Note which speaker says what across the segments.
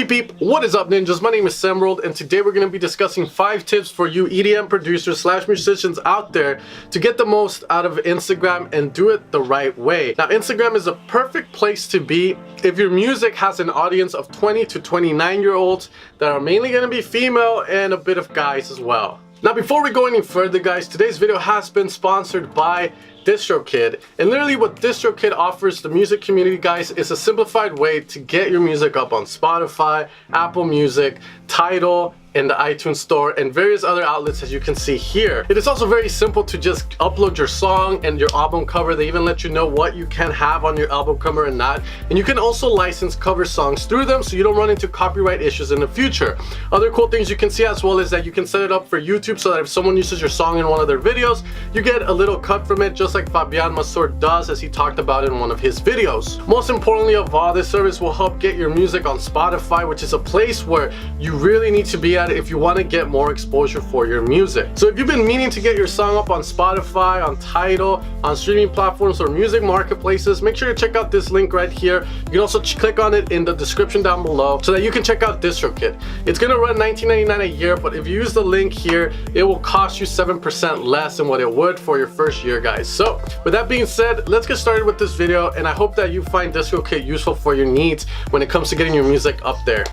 Speaker 1: Peep peep, what is up ninjas? My name is Samworld and today we're going to be discussing 5 tips for you EDM producers slash musicians out there to get the most out of Instagram and do it the right way. Now Instagram is a perfect place to be if your music has an audience of 20 to 29-year-olds that are mainly going to be female and a bit of guys as well. Now before we go any further guys, today's video has been sponsored by DistroKid, and literally what DistroKid offers the music community guys is a simplified way to get your music up on Spotify, Apple Music, Tidal, in the iTunes store and various other outlets as you can see here. It is also very simple to just upload your song and your album cover. They even let you know what you can have on your album cover and not. And you can also license cover songs through them so you don't run into copyright issues in the future. Other cool things you can see as well is that you can set it up for YouTube so that if someone uses your song in one of their videos, you get a little cut from it, just like Fabian Masur does as he talked about in one of his videos. Most importantly of all, this service will help get your music on Spotify, which is a place where you really need to be at if you want to get more exposure for your music. So if you've been meaning to get your song up on Spotify, on Tidal, on streaming platforms or music marketplaces, make sure to check out this link right here. You can also click on it in the description down below so that you can check out DistroKid. It's gonna run $19.99 a year, but if you use the link here, it will cost you 7% less than what it would for your first year guys. So with that being said, let's get started with this video, and I hope that you find DistroKid useful for your needs when it comes to getting your music up there.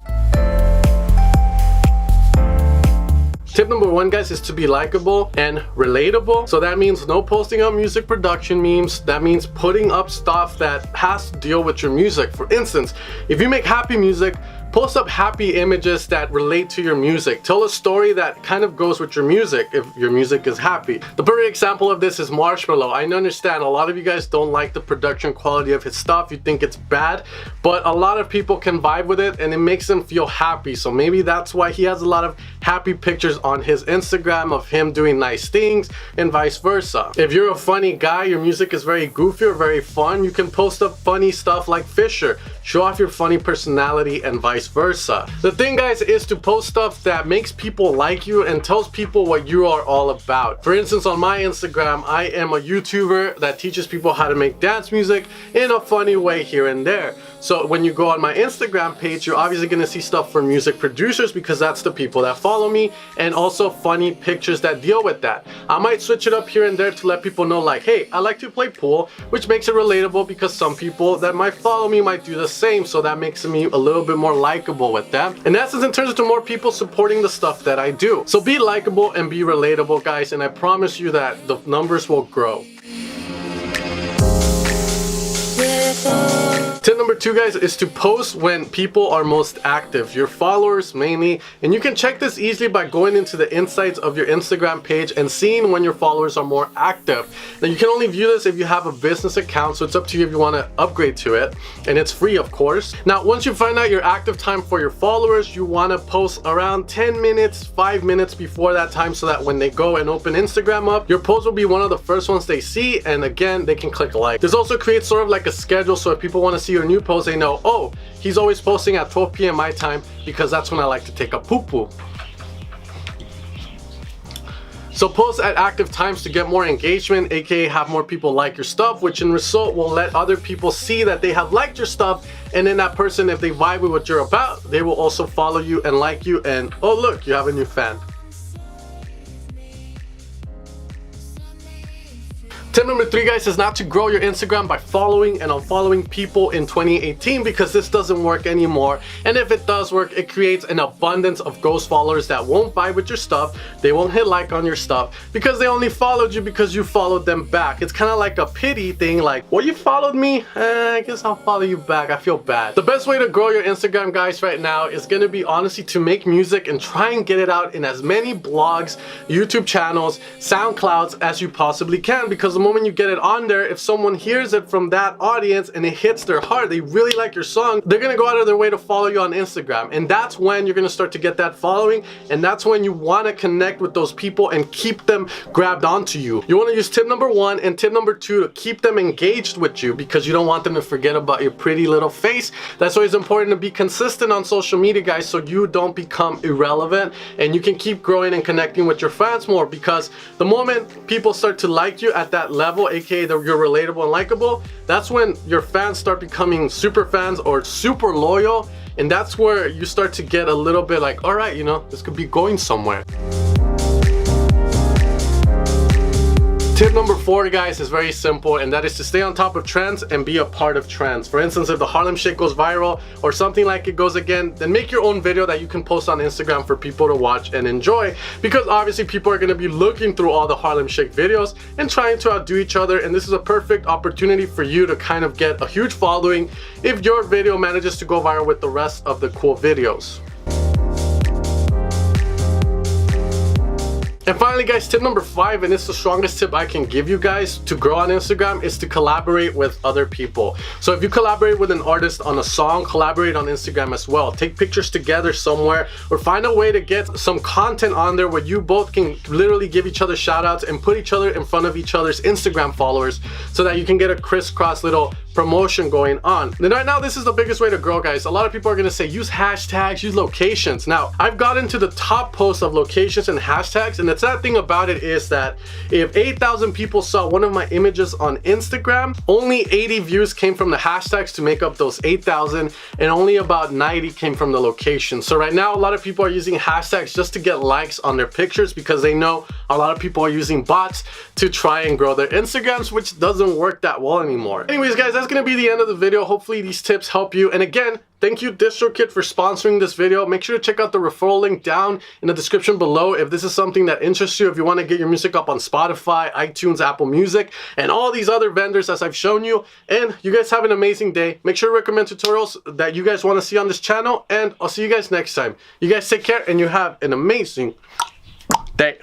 Speaker 1: Tip number 1 guys is to be likable and relatable. So that means no posting up music production memes. That means putting up stuff that has to deal with your music. For instance, if you make happy music, post up happy images that relate to your music. Tell a story that kind of goes with your music if your music is happy. The perfect example of this is Marshmello. I understand a lot of you guys don't like the production quality of his stuff. You think it's bad, but a lot of people can vibe with it and it makes them feel happy. So maybe that's why he has a lot of happy pictures on his Instagram of him doing nice things and vice versa. If you're a funny guy, your music is very goofy or very fun, you can post up funny stuff like Fisher. Show off your funny personality and vice versa. The thing guys is to post stuff that makes people like you and tells people what you are all about. For instance, on my Instagram, I am a YouTuber that teaches people how to make dance music in a funny way here and there. So when you go on my Instagram page, you're obviously going to see stuff for music producers because that's the people that follow me, and also funny pictures that deal with that. I might switch it up here and there to let people know like, hey, I like to play pool, which makes it relatable because some people that might follow me might do the same, so that makes me a little bit more likable with them. In essence, it turns into more people supporting the stuff that I do. So be likable and be relatable guys, and I promise you that the numbers will grow. Tip number 2 guys is to post when people are most active, your followers mainly, and you can check this easily by going into the insights of your Instagram page and seeing when your followers are more active. Now you can only view this if you have a business account, so it's up to you if you want to upgrade to it, and it's free of course. Now once you find out your active time for your followers, you want to post around 10 minutes, 5 minutes before that time so that when they go and open Instagram up, your post will be one of the first ones they see, and again they can click like. This also creates sort of like a schedule, so if people want to see your new post, they know, oh, he's always posting at 12 p.m. my time because that's when I like to take a poo-poo. So post at active times to get more engagement, aka have more people like your stuff, which in result will let other people see that they have liked your stuff, and then that person, if they vibe with what you're about, they will also follow you and like you, and oh look, you have a new fan. Tip number 3 guys is not to grow your Instagram by following and unfollowing people in 2018 because this doesn't work anymore, and if it does work, it creates an abundance of ghost followers that won't vibe with your stuff. They won't hit like on your stuff because they only followed you because you followed them back. It's kind of like a pity thing, like, well, you followed me, I guess I'll follow you back, I feel bad. The best way to grow your Instagram guys right now is going to be honestly to make music and try and get it out in as many blogs, YouTube channels, SoundClouds as you possibly can, because the moment you get it on there, if someone hears it from that audience and it hits their heart, they really like your song, they're gonna go out of their way to follow you on Instagram, and that's when you're gonna start to get that following, and that's when you want to connect with those people and keep them grabbed onto you. You want to use tip number 1 and tip number 2 to keep them engaged with you because you don't want them to forget about your pretty little face. That's why it's important to be consistent on social media guys, so you don't become irrelevant and you can keep growing and connecting with your fans more, because the moment people start to like you at that level, aka that you're relatable and likable, that's when your fans start becoming super fans or super loyal, And that's where you start to get a little bit like, all right, you know, this could be going somewhere. Tip number 4, guys, is very simple, and that is to stay on top of trends and be a part of trends. For instance, if the Harlem Shake goes viral or something like it goes again, then make your own video that you can post on Instagram for people to watch and enjoy, because obviously people are going to be looking through all the Harlem Shake videos and trying to outdo each other, and this is a perfect opportunity for you to kind of get a huge following if your video manages to go viral with the rest of the cool videos. And finally, guys, tip number 5, and it's the strongest tip I can give you guys to grow on Instagram, is to collaborate with other people. So if you collaborate with an artist on a song, collaborate on Instagram as well. Take pictures together somewhere, or find a way to get some content on there where you both can literally give each other shout outs and put each other in front of each other's Instagram followers, so that you can get a crisscross little promotion going on. And right now, this is the biggest way to grow, guys. A lot of people are gonna say use hashtags, use locations. Now, I've gotten to the top posts of locations and hashtags, and the sad thing about it is that if 8,000 people saw one of my images on Instagram, only 80 views came from the hashtags to make up those 8,000, and only about 90 came from the location. So right now, a lot of people are using hashtags just to get likes on their pictures, because they know a lot of people are using bots to try and grow their Instagrams, which doesn't work that well anymore. Anyways, guys, that's gonna be the end of the video. Hopefully these tips help you. And again, thank you DistroKid for sponsoring this video. Make sure to check out the referral link down in the description below if this is something that interests you, if you want to get your music up on Spotify, iTunes, Apple Music, and all these other vendors as I've shown you. And you guys have an amazing day. Make sure to recommend tutorials that you guys want to see on this channel, and I'll see you guys next time. You guys take care, and you have an amazing day.